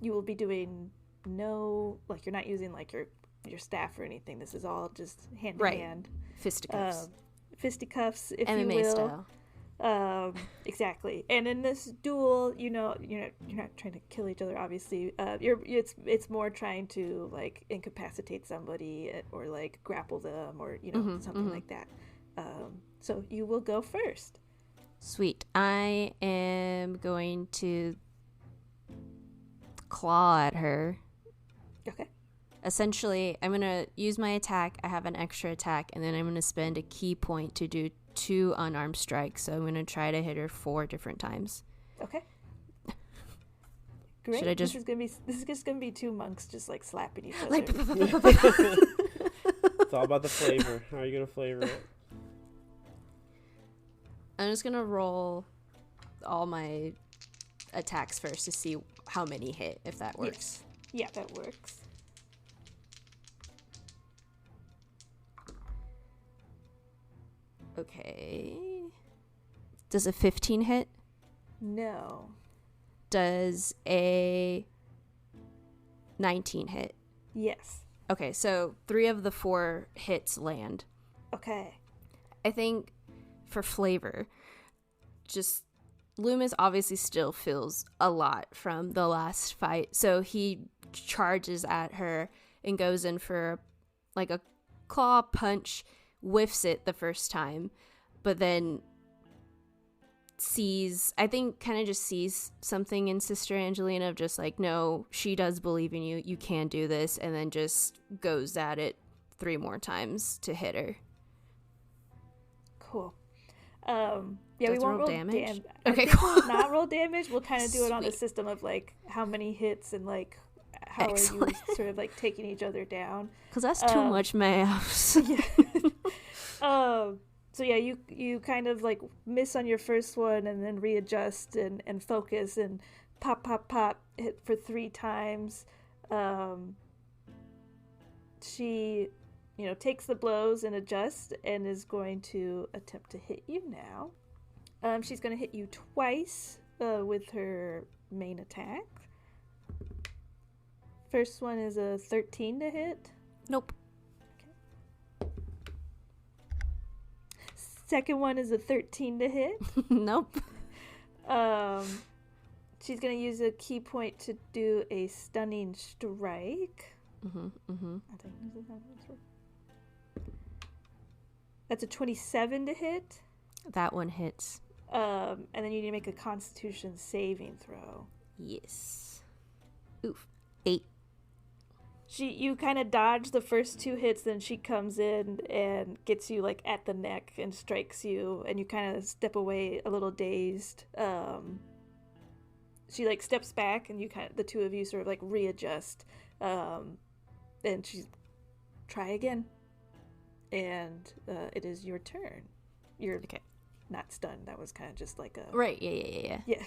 You will be doing you're not using like your staff or anything. This is all just hand in hand. Fisticuffs. Fisticuffs, if MMA you will. style. Exactly. And in this duel, you're not trying to kill each other, obviously. It's more trying to like incapacitate somebody or like grapple them or something like that. So you will go first. Sweet. I am going to claw at her. Okay. Essentially, I'm going to use my attack. I have an extra attack, and then I'm going to spend a key point to do 2 unarmed strikes. So I'm going to try to hit her 4 different times. Okay. Great. Should I just... This is just gonna be 2 monks just like slapping each other. Like... It's all about the flavor. How are you gonna flavor it? I'm just going to roll all my attacks first to see how many hit, if that works. Yes. Yeah, that works. Okay. Does a 15 hit? No. Does a 19 hit? Yes. Okay, so 3 of the 4 hits land. Okay. I think for flavor, just Lü'mis obviously still feels a lot from the last fight, so he charges at her and goes in for like a claw punch, whiffs it the first time, but then sees something in Sister Angelina of just like, no, she does believe in you. You can do this. And then just goes at it 3 more times to hit her. Cool. Yeah, Does we won't roll damage? Okay, Okay, cool. cool. We'll not roll damage. We'll kind of do it on a Sweet. system of like how many hits and like how Excellent. are you sort of like taking each other down. Because that's too much math. Yeah. So yeah, you kind of like miss on your first one and then readjust and focus and pop, hit for 3 times. She, takes the blows and adjusts and is going to attempt to hit you now. She's going to hit you twice with her main attack. First one is a 13 to hit. Nope. Second one is a 13 to hit. Nope. She's going to use a key point to do a stunning strike. That's a 27 to hit. That one hits. And then you need to make a Constitution saving throw. Yes. Oof. 8. You kind of dodge the first 2 hits, then she comes in and gets you like at the neck and strikes you, and you kind of step away a little dazed. She like steps back, and the 2 of you sort of like readjust, and she's try again, and it is your turn. You're okay. Not stunned. That was kind of just like a Right. Yeah. yeah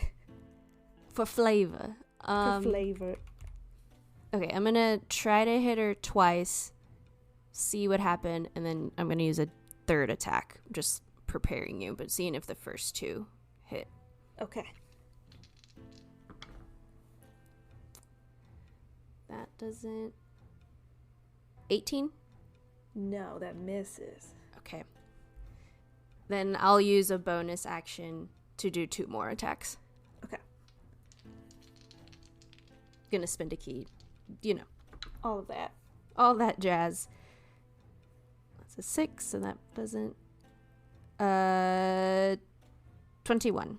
For flavor. for flavor. Okay, I'm gonna try to hit her twice, see what happened, and then I'm gonna use a 3rd attack. Just preparing you, but seeing if the first 2 hit. Okay. That doesn't... 18? No, that misses. Okay. Then I'll use a bonus action to do 2 more attacks. Okay. Gonna spend a key. All of that. All that jazz. That's a 6, so that doesn't... 21.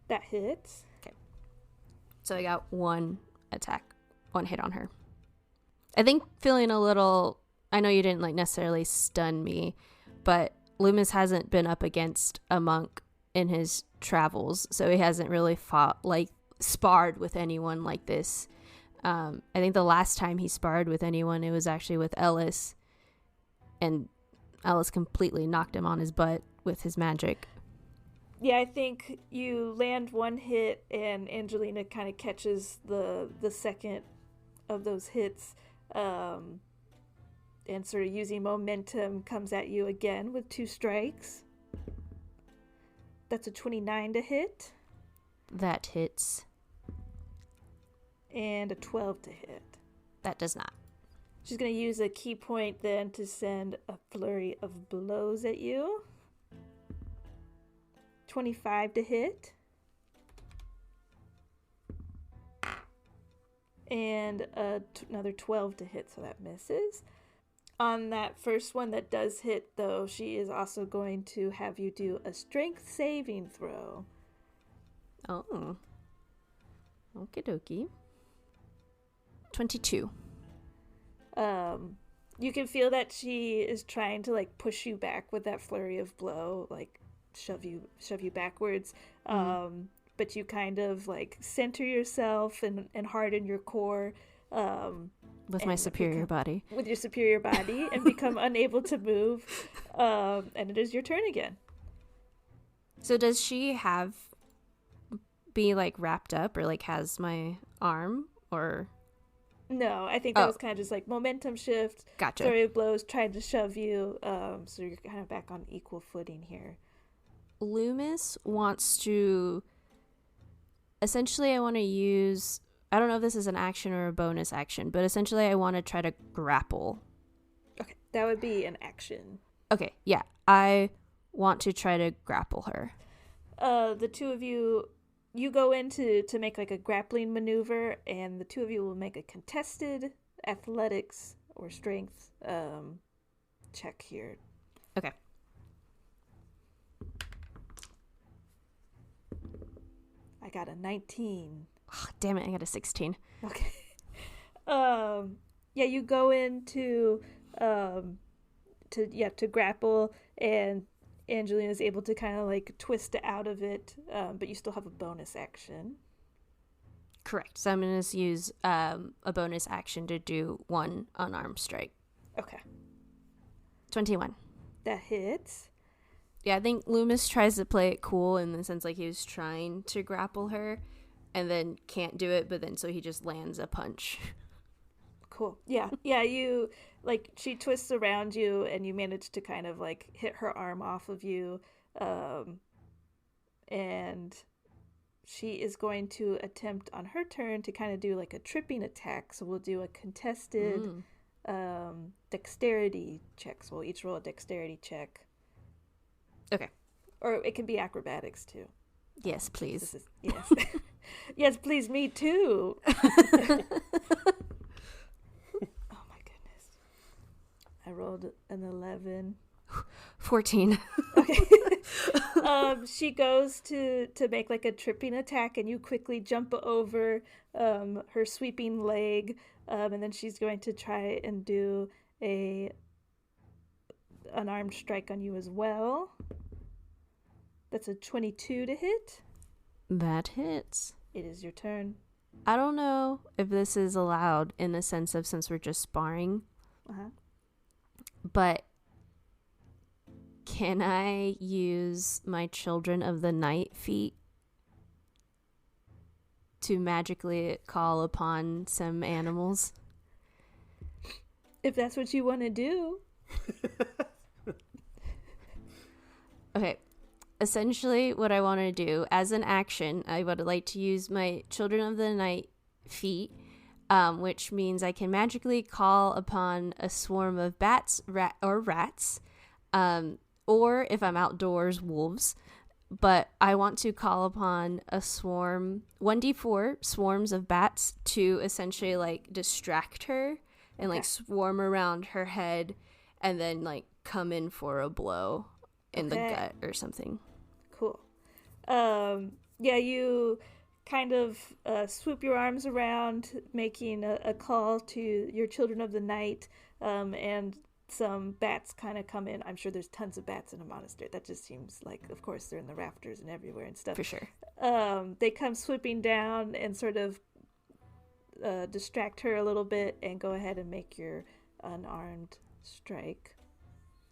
That hits. So I got 1 attack, 1 hit on her. I think feeling a little... I know you didn't necessarily stun me, but Lü'mis hasn't been up against a monk in his travels, so he hasn't really sparred with anyone like this. I think the last time he sparred with anyone, it was actually with Ellis, and Ellis completely knocked him on his butt with his magic. Yeah, I think you land 1 hit, and Angelina kind of catches the second of those hits, and sort of using momentum comes at you again with 2 strikes. That's a 29 to hit. That hits. And a 12 to hit. That does not. She's going to use a key point then to send a flurry of blows at you. 25 to hit. And another 12 to hit, so that misses. On that first one that does hit, though, she is also going to have you do a strength saving throw. Oh. Okie dokie. 22. You can feel that she is trying to push you back with that flurry of blow, shove you backwards. But you kind of center yourself and harden your core. With my superior body. With your superior body and become unable to move. And it is your turn again. So does she be wrapped up or has my arm or... No, I think that was kind of just momentum shift. Gotcha. Flurry of blows, trying to shove you. So you're kind of back on equal footing here. Lü'mis wants to... Essentially, I want to use... I don't know if this is an action or a bonus action, but essentially I want to try to grapple. Okay, that would be an action. Okay, yeah. I want to try to grapple her. The 2 of you go in to make a grappling maneuver, and the 2 of you will make a contested athletics or strength check here. Okay. I got a 19. Oh, damn it, I got a 16. Okay. Yeah, you go into to grapple, and Angelina's able to kind of like twist out of it, but you still have a bonus action. Correct. So I'm going to use a bonus action to do one unarmed strike. Okay. 21. That hits. Yeah, I think Lü'mis tries to play it cool in the sense like he was trying to grapple her and then can't do it, but then so he just lands a punch. Cool. Yeah. Yeah, you like she twists around you and you manage to kind of like hit her arm off of you. And she is going to attempt on her turn to kind of do like a tripping attack. So we'll do a contested dexterity check. So we'll each roll a dexterity check. Okay. Or it can be acrobatics too. Yes, please. Yes. Yes, please, me too. Oh my goodness. I rolled an 11. 14. Okay. She goes to make like a tripping attack, and you quickly jump over her sweeping leg, and then she's going to try and do an unarmed strike on you as well. That's a 22 to hit. That hits. It is your turn. I don't know if this is allowed in the sense of since we're just sparring, but can I use my Children of the Night feat to magically call upon some animals? If that's what you want to do. Okay. Essentially, what I want to do as an action, I would like to use my Children of the Night feat, which means I can magically call upon a swarm of bats or rats, or if I'm outdoors, wolves. But I want to call upon a swarm, 1d4 swarms of bats to essentially like distract her and like swarm around her head and then like come in for a blow in the gut or something. Cool. Yeah, you kind of swoop your arms around, making a call to your Children of the Night, and some bats kind of come in. I'm sure there's tons of bats in a monastery. That just seems like, of course, they're in the rafters and everywhere and stuff. For sure. They come swooping down and sort of distract her a little bit, and go ahead and make your unarmed strike.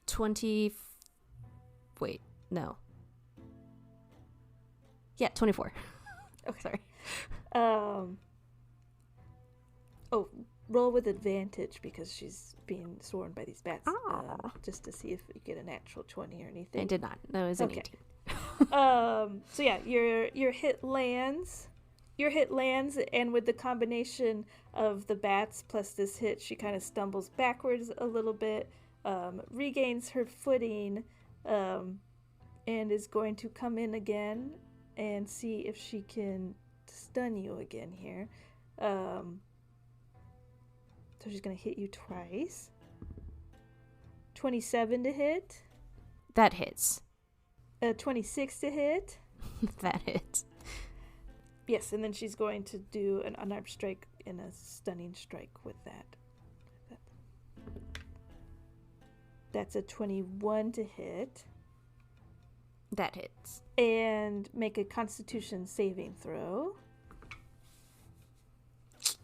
20... Wait, no. Yeah, 24. Okay. Sorry. Roll with advantage because she's being swarmed by these bats. Just to see if you get a natural 20 or anything. I did not. That was an 18. So yeah, your hit lands. Your hit lands, and with the combination of the bats plus this hit, she kind of stumbles backwards a little bit, regains her footing, and is going to come in again and see if she can stun you again here. So she's going to hit you twice. 27 to hit. That hits. 26 to hit. That hits. Yes, and then she's going to do an unarmed strike and a stunning strike with that. That's a 21 to hit. That hits. And make a Constitution saving throw.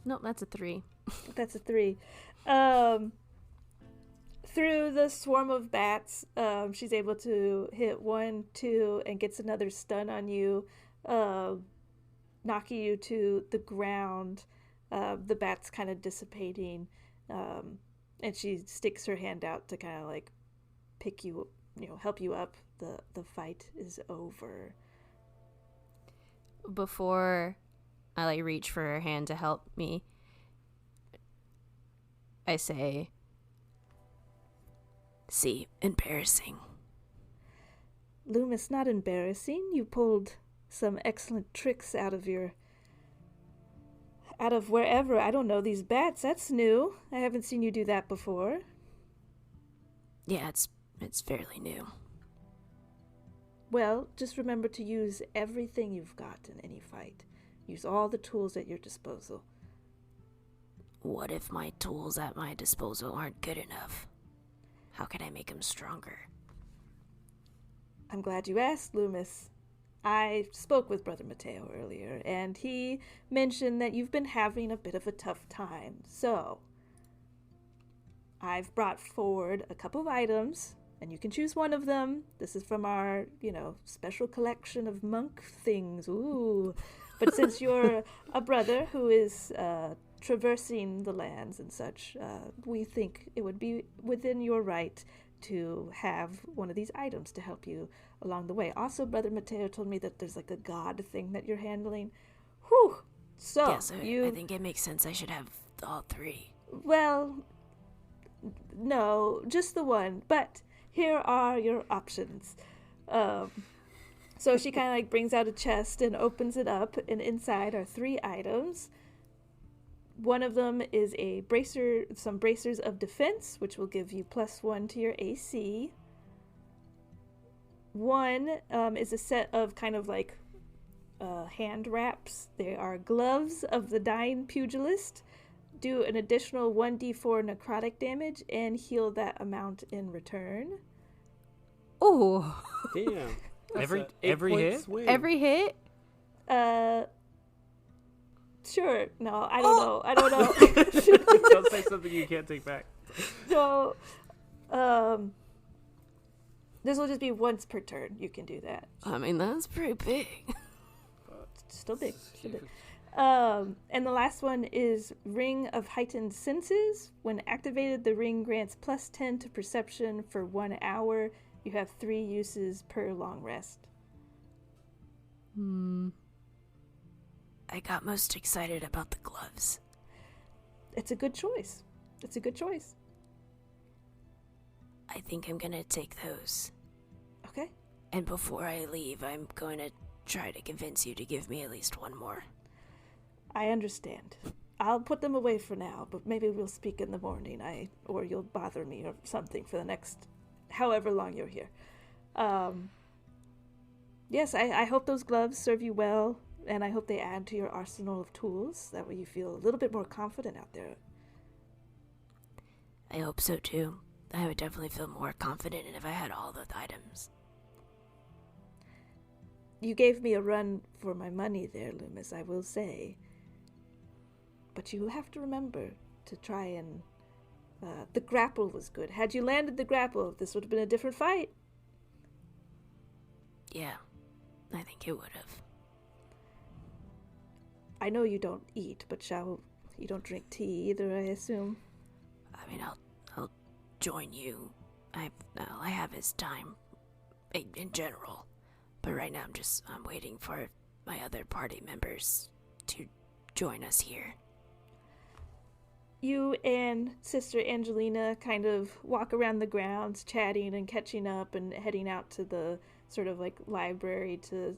Nope, that's a 3. That's a 3. Through the swarm of bats, she's able to hit 1, 2, and gets another stun on you, knocking you to the ground. The bats kind of dissipating, and she sticks her hand out to kind of like pick you, help you up. The fight is over. Before I like reach for her hand to help me, I say, "See, embarrassing." Lü'mis, not embarrassing. You pulled some excellent tricks out of wherever. I don't know, these bats. That's new. I haven't seen you do that before. Yeah, it's fairly new. Well, just remember to use everything you've got in any fight. Use all the tools at your disposal. What if my tools at my disposal aren't good enough? How can I make them stronger? I'm glad you asked, Lü'mis. I spoke with Brother Mateo earlier, and he mentioned that you've been having a bit of a tough time. So, I've brought forward a couple of items, and you can choose one of them. This is from our, special collection of monk things. Ooh. But since you're a brother who is traversing the lands and such, we think it would be within your right to have one of these items to help you along the way. Also, Brother Mateo told me that there's like a god thing that you're handling. Whew! So, yes, I think it makes sense I should have all three. Well, no, just the one. But here are your options. So she kind of like brings out a chest and opens it up, and inside are 3 items. One of them is some bracers of defense, which will give you +1 to your AC. One is a set of kind of like hand wraps. They are gloves of the dying pugilist. Do an additional 1d4 necrotic damage and heal that amount in return. Oh, Damn. Every point hit? swing. every hit? Sure. No, I don't know. Don't say something you can't take back. So, this will just be once per turn. You can do that. I mean, that's pretty big. Still big. And the last one is Ring of Heightened Senses. When activated, the ring grants +10 to perception for 1 hour. You have 3 uses per long rest. I got most excited about the gloves. It's a good choice. I think I'm gonna take those. Okay. And before I leave, I'm going to try to convince you to give me at least one more. I understand. I'll put them away for now, but maybe we'll speak in the morning, or you'll bother me or something for the next however long you're here. Yes, I hope those gloves serve you well, and I hope they add to your arsenal of tools. That way you feel a little bit more confident out there. I hope so too. I would definitely feel more confident if I had all the items. You gave me a run for my money there, Lü'mis, I will say. But you have to remember to try and... the grapple was good. Had you landed the grapple, this would have been a different fight. Yeah, I think it would have. I know you don't eat, but you don't drink tea either, I assume. I mean, I'll join you. I have his time in general, but right now I'm waiting for my other party members to join us here. You and Sister Angelina kind of walk around the grounds, chatting and catching up and heading out to the sort of like library to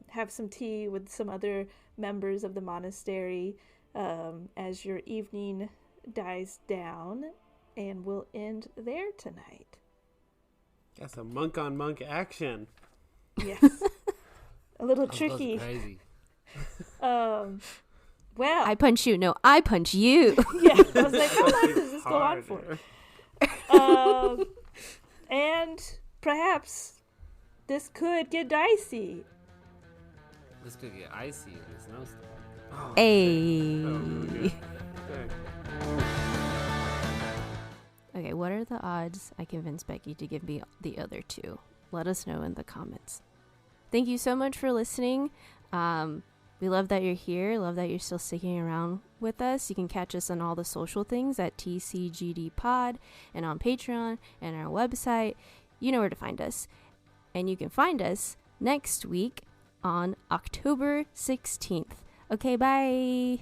have some tea with some other members of the monastery as your evening dies down, and we'll end there tonight. That's a monk on monk action. Yes. A little tricky. Crazy. Well, I punch you. No, I punch you. yeah, I was like, how long does this go on for? And perhaps this could get dicey. This could get icy in the snowstorm. Oh, Hey. that was really good. Okay. Okay, what are the odds I convince Becky to give me the other 2? Let us know in the comments. Thank you so much for listening. We love that you're here. Love that you're still sticking around with us. You can catch us on all the social things at TCGD Pod and on Patreon and our website. You know where to find us. And you can find us next week on October 16th. Okay, bye.